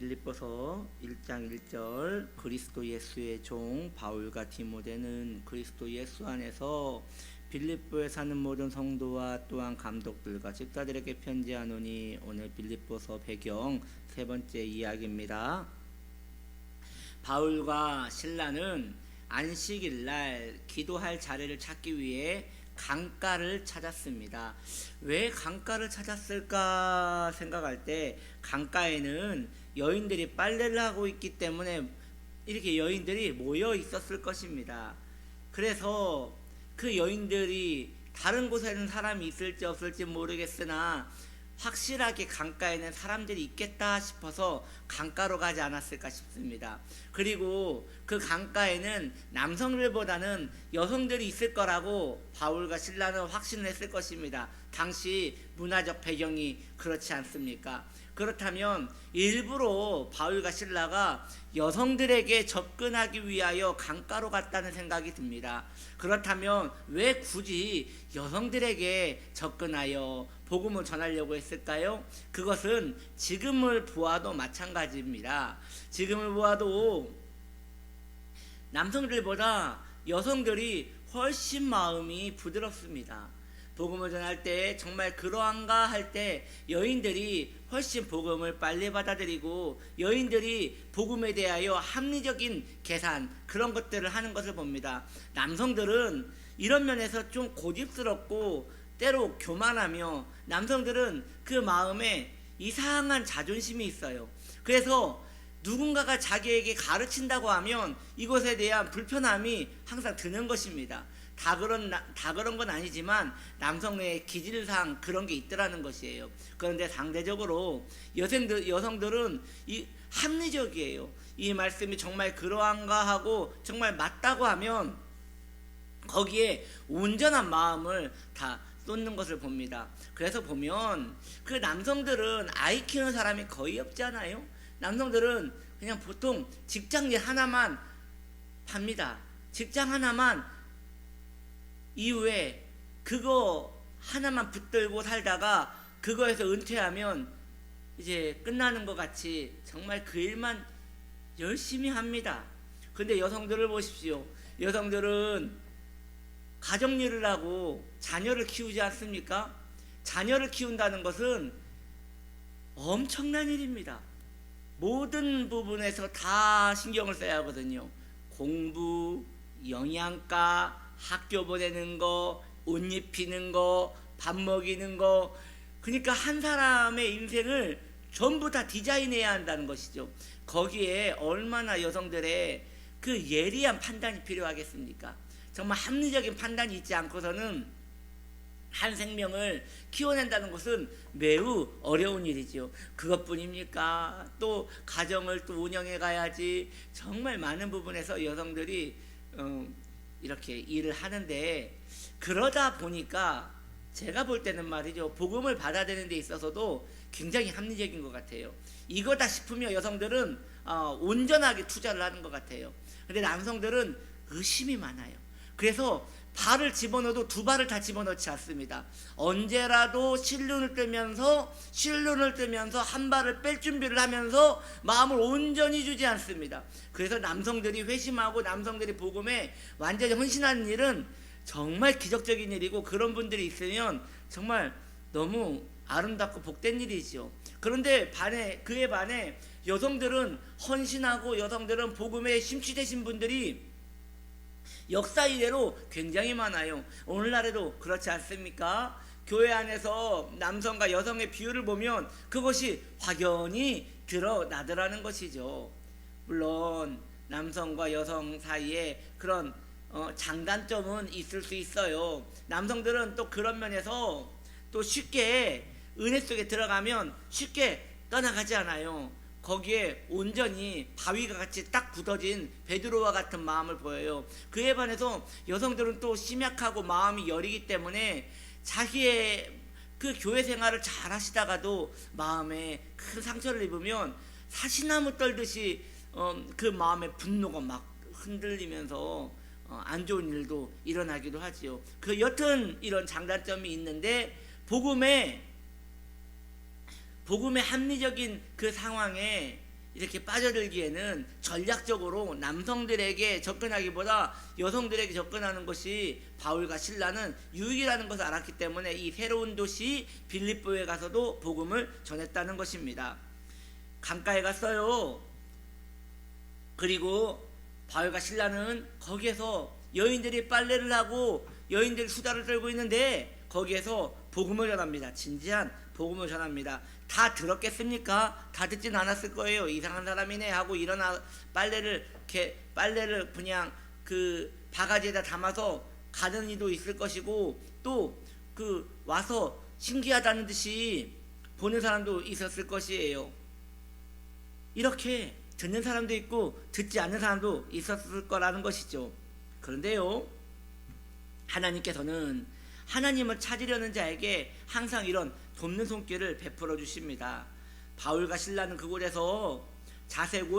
빌립보서 1장 1절 그리스도 예수의 종 바울과 디모데는 그리스도 예수 안에서 빌립보에 사는 모든 성도와 또한 감독들과 집사들에게 편지하노니. 오늘 빌립보서 배경 세 번째 이야기입니다. 바울과 실라는 안식일날 기도할 자리를 찾기 위해 강가를 찾았습니다. 왜 강가를 찾았을까 생각할 때 강가에는 여인들이 빨래를 하고 있기 때문에 이렇게 여인들이 모여 있었을 것입니다. 그래서 그 여인들이 다른 곳에는 사람이 있을지 없을지 모르겠으나 확실하게 강가에는 사람들이 있겠다 싶어서 강가로 가지 않았을까 싶습니다. 그리고 그 강가에는 남성들보다는 여성들이 있을 거라고 바울과 실라는 확신을 했을 것입니다. 당시 문화적 배경이 그렇지 않습니까? 그렇다면 일부러 바울과 실라가 여성들에게 접근하기 위하여 강가로 갔다는 생각이 듭니다. 그렇다면 왜 굳이 여성들에게 접근하여 복음을 전하려고 했을까요? 그것은 지금을 보아도 마찬가지입니다. 지금을 보아도 남성들보다 여성들이 훨씬 마음이 부드럽습니다. 복음을 전할 때 정말 그러한가 할 때 여인들이 훨씬 복음을 빨리 받아들이고 여인들이 복음에 대하여 합리적인 계산 그런 것들을 하는 것을 봅니다. 남성들은 이런 면에서 좀 고집스럽고 때로 교만하며 남성들은 그 마음에 이상한 자존심이 있어요. 그래서 누군가가 자기에게 가르친다고 하면 이것에 대한 불편함이 항상 드는 것입니다. 다 그런 건 아니지만 남성의 기질상 그런 게 있더라는 것이에요. 그런데 상대적으로 여성들은 합리적이에요. 이 말씀이 정말 그러한가 하고 정말 맞다고 하면 거기에 온전한 마음을 다 쏟는 것을 봅니다. 그래서 보면 그 남성들은 아이 키우는 사람이 거의 없잖아요. 남성들은 그냥 보통 직장일 하나만 팝니다. 직장 하나만 이후에 그거 하나만 붙들고 살다가 그거에서 은퇴하면 이제 끝나는 것 같이 정말 그 일만 열심히 합니다. 근데 여성들을 보십시오. 여성들은 가정일을 하고 자녀를 키우지 않습니까? 자녀를 키운다는 것은 엄청난 일입니다. 모든 부분에서 다 신경을 써야 하거든요. 공부, 영양가, 학교 보내는 거, 옷 입히는 거, 밥 먹이는 거. 그러니까 한 사람의 인생을 전부 다 디자인해야 한다는 것이죠. 거기에 얼마나 여성들의 그 예리한 판단이 필요하겠습니까? 정말 합리적인 판단이 있지 않고서는 한 생명을 키워낸다는 것은 매우 어려운 일이죠. 그것뿐입니까? 또 가정을 또 운영해 가야지. 정말 많은 부분에서 여성들이 이렇게 일을 하는데, 그러다 보니까 제가 볼 때는 말이죠, 복음을 받아들이는 데 있어서도 굉장히 합리적인 것 같아요. 이거다 싶으면 여성들은 온전하게 투자를 하는 것 같아요. 근데 남성들은 의심이 많아요. 그래서 발을 집어넣어도 두 발을 다 집어넣지 않습니다. 언제라도 실눈을 뜨면서 한 발을 뺄 준비를 하면서 마음을 온전히 주지 않습니다. 그래서 남성들이 회심하고 남성들이 복음에 완전히 헌신하는 일은 정말 기적적인 일이고, 그런 분들이 있으면 정말 너무 아름답고 복된 일이죠. 그런데 그에 반해 여성들은 헌신하고 여성들은 복음에 심취되신 분들이 역사 이래로 굉장히 많아요. 오늘날에도 그렇지 않습니까? 교회 안에서 남성과 여성의 비율을 보면 그것이 확연히 드러나더라는 것이죠. 물론 남성과 여성 사이에 그런 장단점은 있을 수 있어요. 남성들은 또 그런 면에서 또 쉽게 은혜 속에 들어가면 쉽게 떠나가지 않아요. 거기에 온전히 바위가 같이 딱 굳어진 베드로와 같은 마음을 보여요. 그에 반해서 여성들은 또 심약하고 마음이 여리기 때문에 자기의 그 교회 생활을 잘 하시다가도 마음에 큰 상처를 입으면 사시나무 떨듯이 그 마음의 분노가 막 흔들리면서 안 좋은 일도 일어나기도 하지요. 그 여튼 이런 장단점이 있는데 복음의 합리적인 그 상황에 이렇게 빠져들기에는 전략적으로 남성들에게 접근하기보다 여성들에게 접근하는 것이 바울과 실라는 유익이라는 것을 알았기 때문에 이 새로운 도시 빌립보에 가서도 복음을 전했다는 것입니다. 강가에 갔어요. 그리고 바울과 실라는 거기에서 여인들이 빨래를 하고 여인들이 수다를 떨고 있는데 거기에서 복음을 전합니다. 진지한 복음을 전합니다. 다 들었겠습니까? 다 듣진 않았을 거예요. 이상한 사람이네 하고 일어나 빨래를 그냥 그 바가지에다 담아서 가는 이도 있을 것이고, 또 그 와서 신기하다는 듯이 보는 사람도 있었을 것이에요. 이렇게 듣는 사람도 있고 듣지 않는 사람도 있었을 거라는 것이죠. 그런데요, 하나님께서는 하나님을 찾으려는 자에게 항상 이런 돕는 손길을 베풀어 주십니다. 바울과 실라는 그곳에서 자색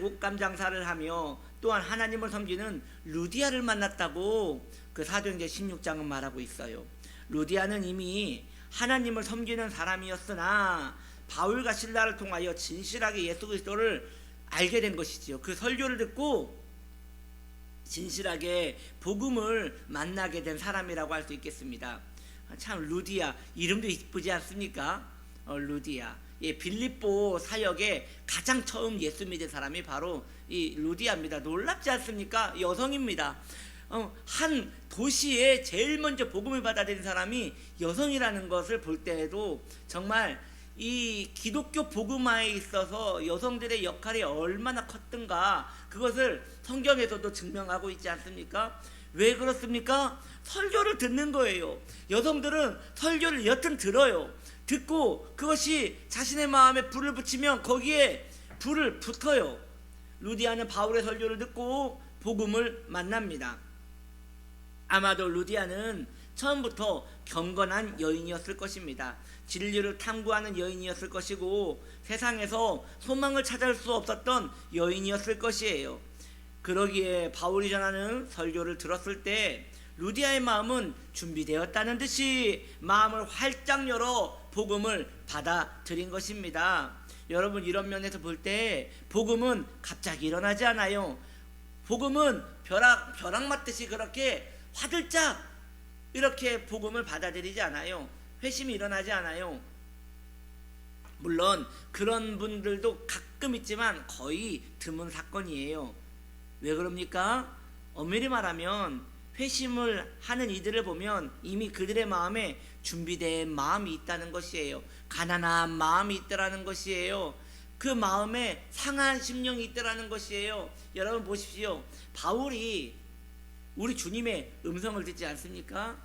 옷감 장사를 하며 또한 하나님을 섬기는 루디아를 만났다고 그 사도행전 16장은 말하고 있어요. 루디아는 이미 하나님을 섬기는 사람이었으나 바울과 실라를 통하여 진실하게 예수 그리스도를 알게 된 것이지요. 그 설교를 듣고 진실하게 복음을 만나게 된 사람이라고 할 수 있겠습니다. 참 루디아 이름도 이쁘지 않습니까? 루디아. 예, 빌립보 사역에 가장 처음 예수 믿은 사람이 바로 이 루디아입니다. 놀랍지 않습니까? 여성입니다. 한 도시에 제일 먼저 복음을 받아들인 사람이 여성이라는 것을 볼 때에도 정말 이 기독교 복음화에 있어서 여성들의 역할이 얼마나 컸던가, 그것을 성경에서도 증명하고 있지 않습니까? 왜 그렇습니까? 설교를 듣는 거예요. 여성들은 설교를 여튼 들어요. 듣고 그것이 자신의 마음에 불을 붙이면 거기에 불을 붙어요. 루디아는 바울의 설교를 듣고 복음을 만납니다. 아마도 루디아는 처음부터 경건한 여인이었을 것입니다. 진리를 탐구하는 여인이었을 것이고 세상에서 소망을 찾을 수 없었던 여인이었을 것이에요. 그러기에 바울이 전하는 설교를 들었을 때 루디아의 마음은 준비되었다는 듯이 마음을 활짝 열어 복음을 받아들인 것입니다. 여러분, 이런 면에서 볼 때 복음은 갑자기 일어나지 않아요. 복음은 벼락 맞듯이 그렇게 화들짝 이렇게 복음을 받아들이지 않아요. 회심이 일어나지 않아요. 물론 그런 분들도 가끔 있지만 거의 드문 사건이에요. 왜 그럽니까? 엄밀히 말하면 회심을 하는 이들을 보면 이미 그들의 마음에 준비된 마음이 있다는 것이에요. 가난한 마음이 있더라는 것이에요. 그 마음에 상한 심령이 있더라는 것이에요. 여러분 보십시오. 바울이 우리 주님의 음성을 듣지 않습니까?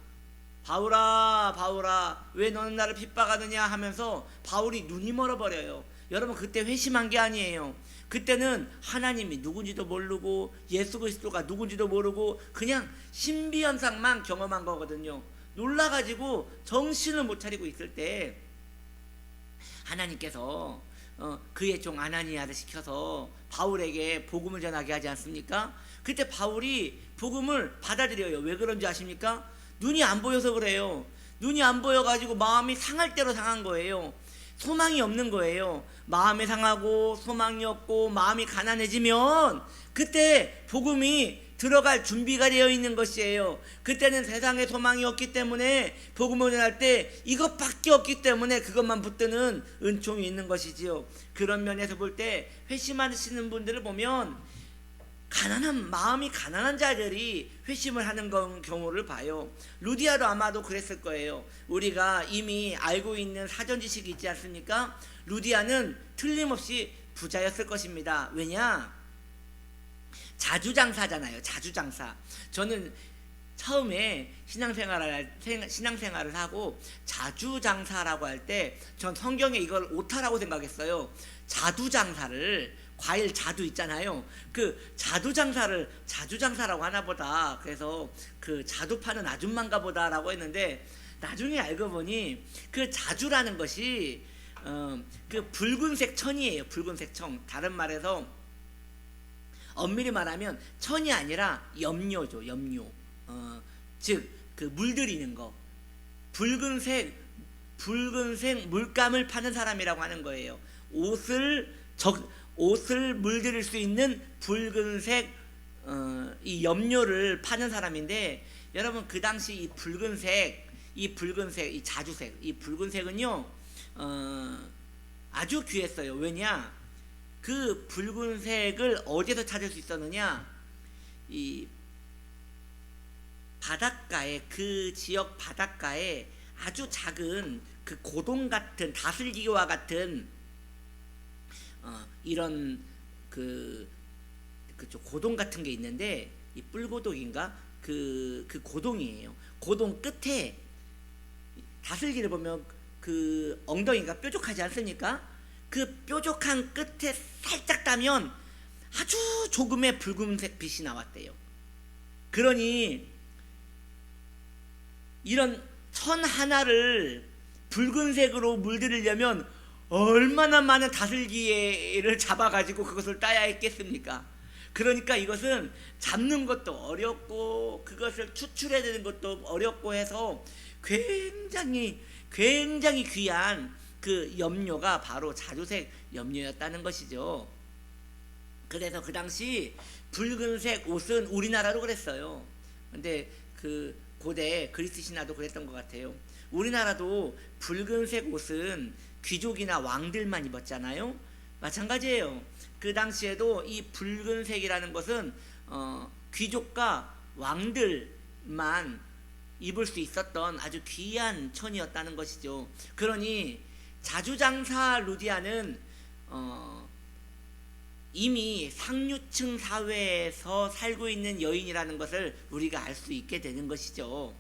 바울아 바울아 왜 너는 나를 핍박하느냐 하면서 바울이 눈이 멀어버려요. 여러분, 그때 회심한 게 아니에요. 그때는 하나님이 누군지도 모르고 예수 그리스도가 누군지도 모르고 그냥 신비현상만 경험한 거거든요. 놀라가지고 정신을 못 차리고 있을 때 하나님께서 그의 종 아나니아를 시켜서 바울에게 복음을 전하게 하지 않습니까? 그때 바울이 복음을 받아들여요. 왜 그런지 아십니까? 눈이 안 보여서 그래요. 눈이 안 보여가지고 마음이 상할 대로 상한 거예요. 소망이 없는 거예요. 마음이 상하고 소망이 없고 마음이 가난해지면 그때 복음이 들어갈 준비가 되어 있는 것이에요. 그때는 세상에 소망이 없기 때문에 복음을 전할 때 이것밖에 없기 때문에 그것만 붙드는 은총이 있는 것이지요. 그런 면에서 볼 때 회심하시는 분들을 보면 마음이 가난한 자들이 회심을 하는 경우를 봐요. 루디아도 아마도 그랬을 거예요. 우리가 이미 알고 있는 사전 지식이 있지 않습니까? 루디아는 틀림없이 부자였을 것입니다. 왜냐? 자주장사잖아요. 자주장사. 저는 처음에 신앙생활을 하고 자주장사라고 할 때 전 성경에 이걸 오타라고 생각했어요. 자두장사를, 과일 자두 있잖아요. 그 자두장사를 자주장사라고 하나 보다. 그래서 그 자두 파는 아줌마인가 보다라고 했는데 나중에 알고 보니 그 자주라는 것이 그 붉은색 천이에요. 붉은색 천. 다른 말해서 엄밀히 말하면 천이 아니라 염료죠. 염료. 즉 그 물들이는 거. 붉은색 물감을 파는 사람이라고 하는 거예요. 옷을 물들일 수 있는 붉은색 이 염료를 파는 사람인데, 여러분 그 당시 이 붉은색 이 자주색 이 붉은색은요 아주 귀했어요. 왜냐, 그 붉은색을 어디서 찾을 수 있었느냐, 이 바닷가에, 그 지역 바닷가에 아주 작은 그 고동 같은, 다슬기와 같은 이런 그쪽 고동 같은 게 있는데, 이 뿔고동인가 그 고동이에요. 고동 끝에 다슬기를 보면 그 엉덩이가 뾰족하지 않습니까? 그 뾰족한 끝에 살짝 따면 아주 조금의 붉은색 빛이 나왔대요. 그러니 이런 천 하나를 붉은색으로 물들이려면 얼마나 많은 다슬기를 잡아가지고 그것을 따야 했겠습니까? 그러니까 이것은 잡는 것도 어렵고 그것을 추출해내는 것도 어렵고 해서 굉장히 귀한 그 염료가 바로 자주색 염료였다는 것이죠. 그래서 그 당시 붉은색 옷은 우리나라로 그랬어요. 근데 그 고대 그리스 신화도 그랬던 것 같아요. 우리나라도 붉은색 옷은 귀족이나 왕들만 입었잖아요. 마찬가지예요. 그 당시에도 이 붉은색이라는 것은 귀족과 왕들만 입을 수 있었던 아주 귀한 천이었다는 것이죠. 그러니 자주장사 루디아는 이미 상류층 사회에서 살고 있는 여인이라는 것을 우리가 알 수 있게 되는 것이죠.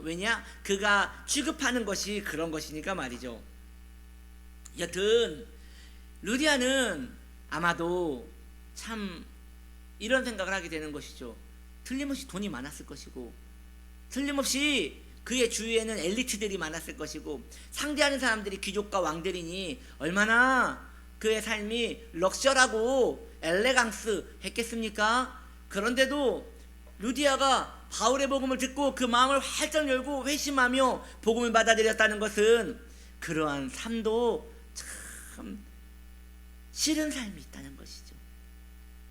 왜냐? 그가 취급하는 것이 그런 것이니까 말이죠. 여튼 루디아는 아마도 참 이런 생각을 하게 되는 것이죠. 틀림없이 돈이 많았을 것이고, 틀림없이 그의 주위에는 엘리트들이 많았을 것이고, 상대하는 사람들이 귀족과 왕들이니 얼마나 그의 삶이 럭셔라고 엘레강스 했겠습니까? 그런데도 루디아가 바울의 복음을 듣고 그 마음을 활짝 열고 회심하며 복음을 받아들였다는 것은 그러한 삶도 참 싫은 삶이 있다는 것이죠.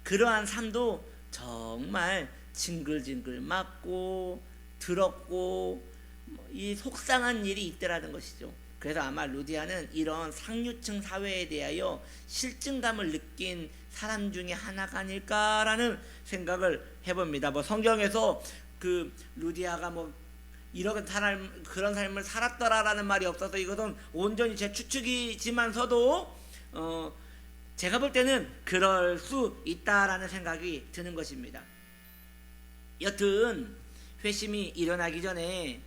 그러한 삶도 정말 징글징글 맞고 더럽고 이 속상한 일이 있더라는 것이죠. 그래서 아마 루디아는 이런 상류층 사회에 대하여 실증감을 느낀 사람 중에 하나가 아닐까라는 생각을 해봅니다. 뭐 성경에서 그 루디아가 뭐 이런 삶, 그런 삶을 살았더라라는 말이 없어서 이것은 온전히 제 추측이지만서도 제가 볼 때는 그럴 수 있다라는 생각이 드는 것입니다. 여튼 회심이 일어나기 전에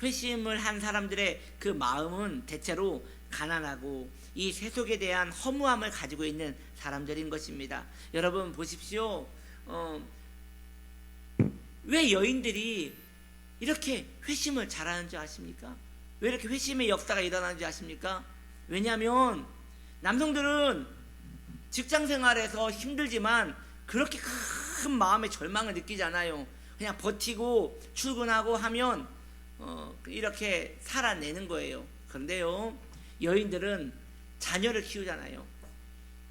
회심을 한 사람들의 그 마음은 대체로 가난하고 이 세속에 대한 허무함을 가지고 있는 사람들인 것입니다. 여러분 보십시오. 왜 여인들이 이렇게 회심을 잘하는 줄 아십니까? 왜 이렇게 회심의 역사가 일어나는 줄 아십니까? 왜냐하면 남성들은 직장생활에서 힘들지만 그렇게 큰 마음의 절망을 느끼지 않아요. 그냥 버티고 출근하고 하면 이렇게 살아내는 거예요. 그런데요, 여인들은 자녀를 키우잖아요.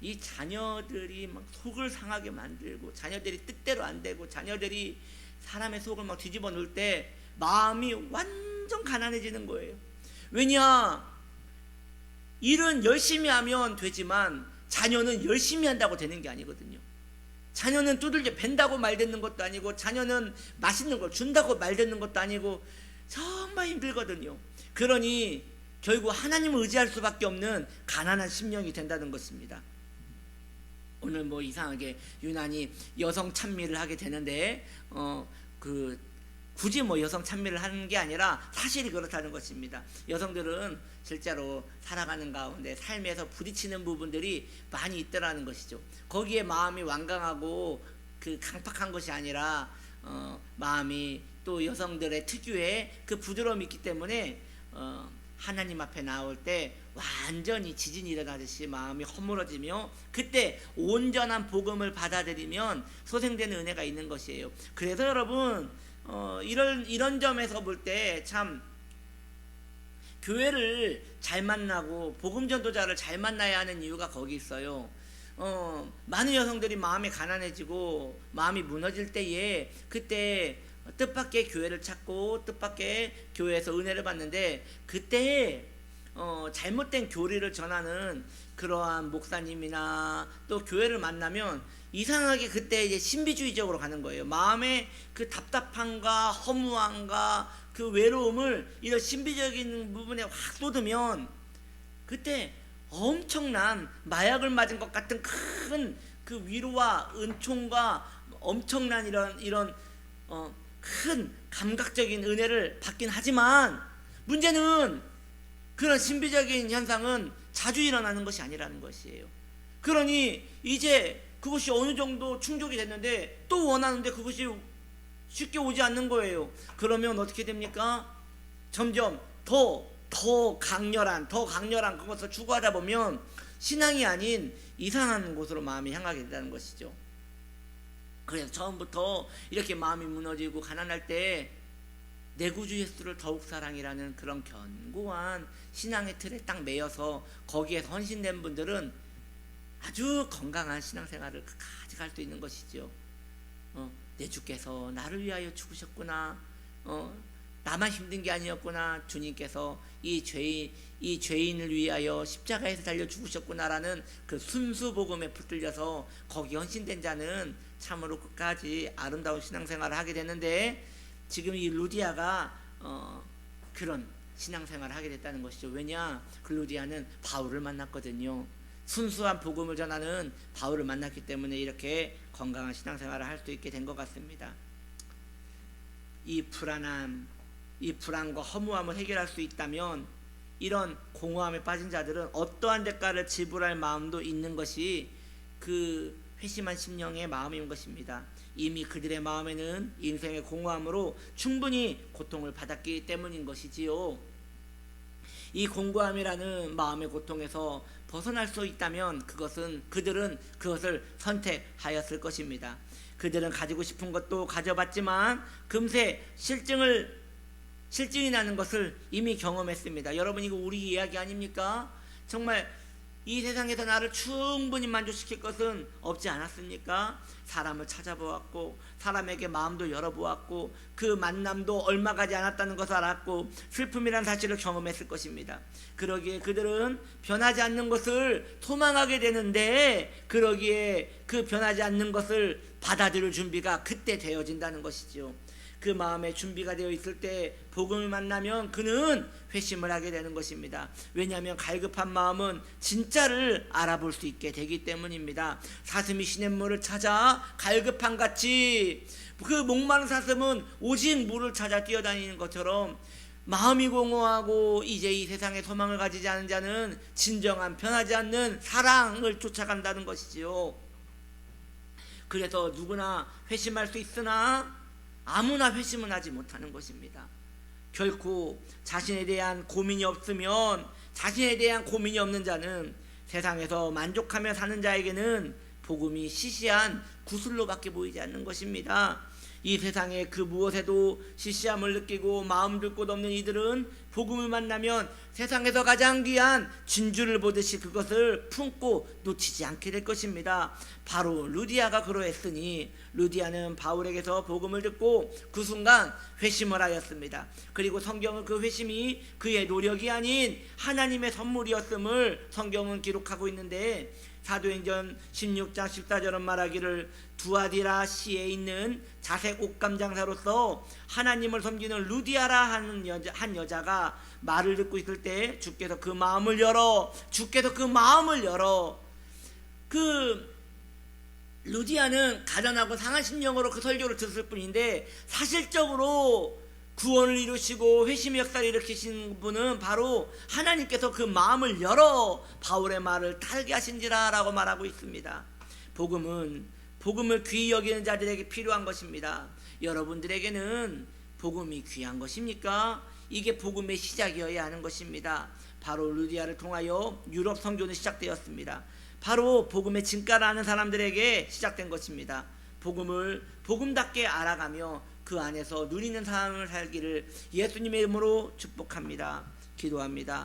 이 자녀들이 막 속을 상하게 만들고, 자녀들이 뜻대로 안 되고, 자녀들이 사람의 속을 막 뒤집어 놓을 때 마음이 완전 가난해지는 거예요. 왜냐? 일은 열심히 하면 되지만 자녀는 열심히 한다고 되는 게 아니거든요. 자녀는 두들겨 벤다고 말듣는 것도 아니고, 자녀는 맛있는 걸 준다고 말듣는 것도 아니고, 정말 힘들거든요. 그러니 결국 하나님을 의지할 수밖에 없는 가난한 심령이 된다는 것입니다. 오늘 뭐 이상하게 유난히 여성 찬미를 하게 되는데 굳이 뭐 여성 찬미를 하는 게 아니라 사실이 그렇다는 것입니다. 여성들은 실제로 살아가는 가운데 삶에서 부딪히는 부분들이 많이 있더라는 것이죠. 거기에 마음이 완강하고 그 강팍한 것이 아니라 마음이 또 여성들의 특유의 그 부드러움이 있기 때문에 하나님 앞에 나올 때 완전히 지진이 일어나듯이 마음이 허물어지며, 그때 온전한 복음을 받아들이면 소생되는 은혜가 있는 것이에요. 그래서 여러분 이런 점에서 볼 때 참 교회를 잘 만나고 복음 전도자를 잘 만나야 하는 이유가 거기 있어요. 많은 여성들이 마음이 가난해지고 마음이 무너질 때에 그때 뜻밖의 교회를 찾고 뜻밖의 교회에서 은혜를 받는데 그때 잘못된 교리를 전하는 그러한 목사님이나 또 교회를 만나면 이상하게 그때 이제 신비주의적으로 가는 거예요. 마음의 그 답답함과 허무함과 그 외로움을 이런 신비적인 부분에 확 쏟으면 그때 엄청난 마약을 맞은 것 같은 큰 그 위로와 은총과 엄청난 이런 큰 감각적인 은혜를 받긴 하지만 문제는 그런 신비적인 현상은 자주 일어나는 것이 아니라는 것이에요. 그러니 이제 그것이 어느 정도 충족이 됐는데 또 원하는데 그것이 쉽게 오지 않는 거예요. 그러면 어떻게 됩니까? 점점 더 강렬한 그것을 추구하다 보면 신앙이 아닌 이상한 곳으로 마음이 향하게 된다는 것이죠. 그래서 처음부터 이렇게 마음이 무너지고 가난할 때 내 구주 예수를 더욱 사랑이라는 그런 견고한 신앙의 틀에 딱 매여서 거기에 헌신된 분들은 아주 건강한 신앙생활을 끝까지 갈 수 있는 것이죠. 내 주께서 나를 위하여 죽으셨구나. 나만 힘든 게 아니었구나. 주님께서 이 죄인을 위하여 십자가에서 달려 죽으셨구나라는 그 순수 복음에 붙들려서 거기 헌신된 자는 참으로 끝까지 아름다운 신앙생활을 하게 되는데 지금 이 루디아가 그런 신앙생활을 하게 됐다는 것이죠. 왜냐? 그 루디아는 바울을 만났거든요. 순수한 복음을 전하는 바울을 만났기 때문에 이렇게 건강한 신앙생활을 할 수 있게 된 것 같습니다. 이 불안과 허무함을 해결할 수 있다면 이런 공허함에 빠진 자들은 어떠한 대가를 지불할 마음도 있는 것이 그 회심한 심령의 마음인 것입니다. 이미 그들의 마음에는 인생의 공허함으로 충분히 고통을 받았기 때문인 것이지요. 이 공고함이라는 마음의 고통에서 벗어날 수 있다면 그들은 그것을 선택하였을 것입니다. 그들은 가지고 싶은 것도 가져봤지만 금세 실증이 나는 것을 이미 경험했습니다. 여러분 이거 우리 이야기 아닙니까? 정말 이 세상에서 나를 충분히 만족시킬 것은 없지 않았습니까? 사람을 찾아보았고 사람에게 마음도 열어보았고 그 만남도 얼마 가지 않았다는 것을 알았고 슬픔이란 사실을 경험했을 것입니다. 그러기에 그들은 변하지 않는 것을 소망하게 되는데 그러기에 그 변하지 않는 것을 받아들일 준비가 그때 되어진다는 것이죠. 그 마음의 준비가 되어 있을 때 복음을 만나면 그는 회심을 하게 되는 것입니다. 왜냐하면 갈급한 마음은 진짜를 알아볼 수 있게 되기 때문입니다. 사슴이 시냇물을 찾아 갈급함같이 그 목마른 사슴은 오직 물을 찾아 뛰어다니는 것처럼 마음이 공허하고 이제 이 세상에 소망을 가지지 않은 자는 진정한 변하지 않는 사랑을 쫓아간다는 것이지요. 그래서 누구나 회심할 수 있으나 아무나 회심은 하지 못하는 것입니다. 결코 자신에 대한 고민이 없으면 자신에 대한 고민이 없는 자는 세상에서 만족하며 사는 자에게는 복음이 시시한 구슬로밖에 보이지 않는 것입니다. 이 세상의 그 무엇에도 시시함을 느끼고 마음 둘 곳 없는 이들은 복음을 만나면 세상에서 가장 귀한 진주를 보듯이 그것을 품고 놓치지 않게 될 것입니다. 바로 루디아가 그러했으니 루디아는 바울에게서 복음을 듣고 그 순간 회심을 하였습니다. 그리고 성경은 그 회심이 그의 노력이 아닌 하나님의 선물이었음을 성경은 기록하고 있는데 사도행전 16장 14절은 말하기를 두아디라 시에 있는 자색 옷감 장사로서 하나님을 섬기는 루디아라 하는 한 여자가 말을 듣고 있을 때 주께서 그 마음을 열어 그 루디아는 가난하고 상한 심령으로 그 설교를 들었을 뿐인데 사실적으로 구원을 이루시고 회심의 역사를 일으키신 분은 바로 하나님께서 그 마음을 열어 바울의 말을 달게 하신지라 라고 말하고 있습니다. 복음을 귀히 여기는 자들에게 필요한 것입니다. 여러분들에게는 복음이 귀한 것입니까? 이게 복음의 시작이어야 하는 것입니다. 바로 루디아를 통하여 유럽 선교는 시작되었습니다. 바로 복음의 진가를 아는 사람들에게 시작된 것입니다. 복음을 복음답게 알아가며 그 안에서 누리는 삶을 살기를 예수님의 이름으로 축복합니다. 기도합니다.